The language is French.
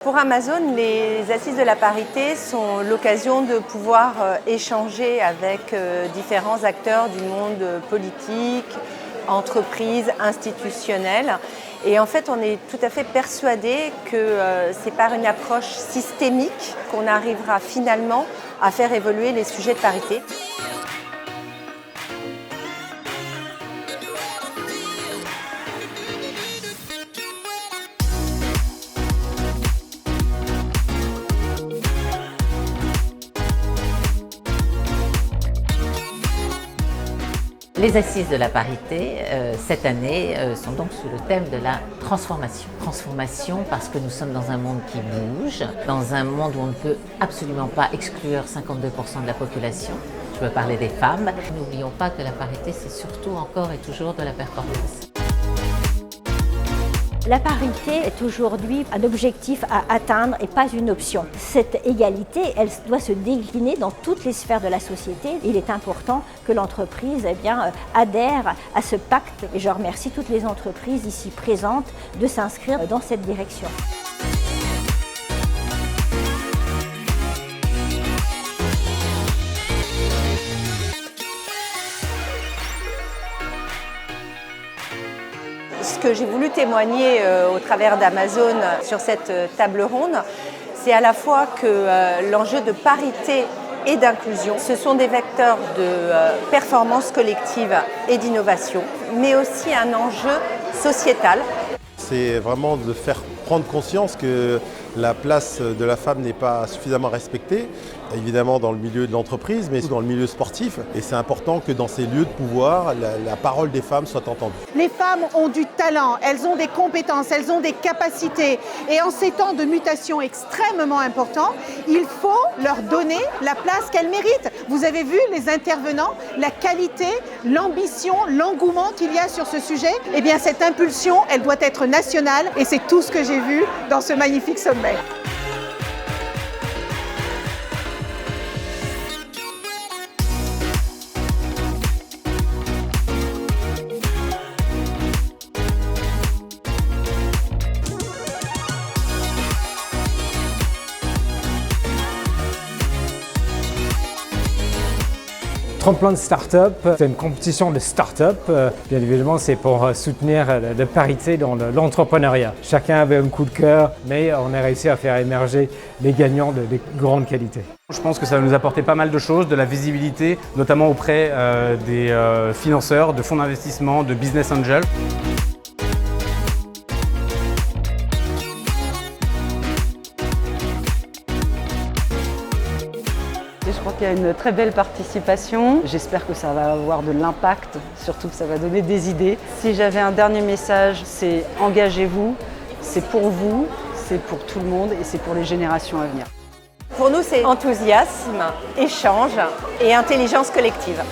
Pour Amazon, les Assises de la parité sont l'occasion de pouvoir échanger avec différents acteurs du monde politique, entreprises, institutionnelles. Et en fait, on est tout à fait persuadé que c'est par une approche systémique qu'on arrivera finalement à faire évoluer les sujets de parité. Les Assises de la parité, cette année, sont donc sous le thème de la transformation. Transformation parce que nous sommes dans un monde qui bouge, dans un monde où on ne peut absolument pas exclure 52% de la population. Je veux parler des femmes. N'oublions pas que la parité, c'est surtout encore et toujours de la performance. La parité est aujourd'hui un objectif à atteindre et pas une option. Cette égalité, elle doit se décliner dans toutes les sphères de la société. Il est important que l'entreprise adhère à ce pacte et je remercie toutes les entreprises ici présentes de s'inscrire dans cette direction. Ce que j'ai voulu témoigner au travers d'Amazon sur cette table ronde, c'est à la fois que l'enjeu de parité et d'inclusion, ce sont des vecteurs de performance collective et d'innovation, mais aussi un enjeu sociétal. C'est vraiment de faire prendre conscience que la place de la femme n'est pas suffisamment respectée, évidemment dans le milieu de l'entreprise, mais aussi dans le milieu sportif. Et c'est important que dans ces lieux de pouvoir, la parole des femmes soit entendue. Les femmes ont du talent, elles ont des compétences, elles ont des capacités. Et en ces temps de mutation extrêmement importants, il faut leur donner la place qu'elles méritent. Vous avez vu les intervenants, la qualité, l'ambition, l'engouement qu'il y a sur ce sujet. Eh bien, cette impulsion, elle doit être nationale et c'est tout ce que j'ai vu dans ce magnifique sommet. Tremplin de start-up, c'est une compétition de start-up. Bien évidemment, c'est pour soutenir la parité dans l'entrepreneuriat. Chacun avait un coup de cœur, mais on a réussi à faire émerger les gagnants de grandes qualités. Je pense que ça va nous apporter pas mal de choses, de la visibilité, notamment auprès des financeurs, de fonds d'investissement, de business angels. Je crois qu'il y a une très belle participation. J'espère que ça va avoir de l'impact, surtout que ça va donner des idées. Si j'avais un dernier message, c'est engagez-vous, c'est pour vous, c'est pour tout le monde et c'est pour les générations à venir. Pour nous, c'est enthousiasme, échange et intelligence collective.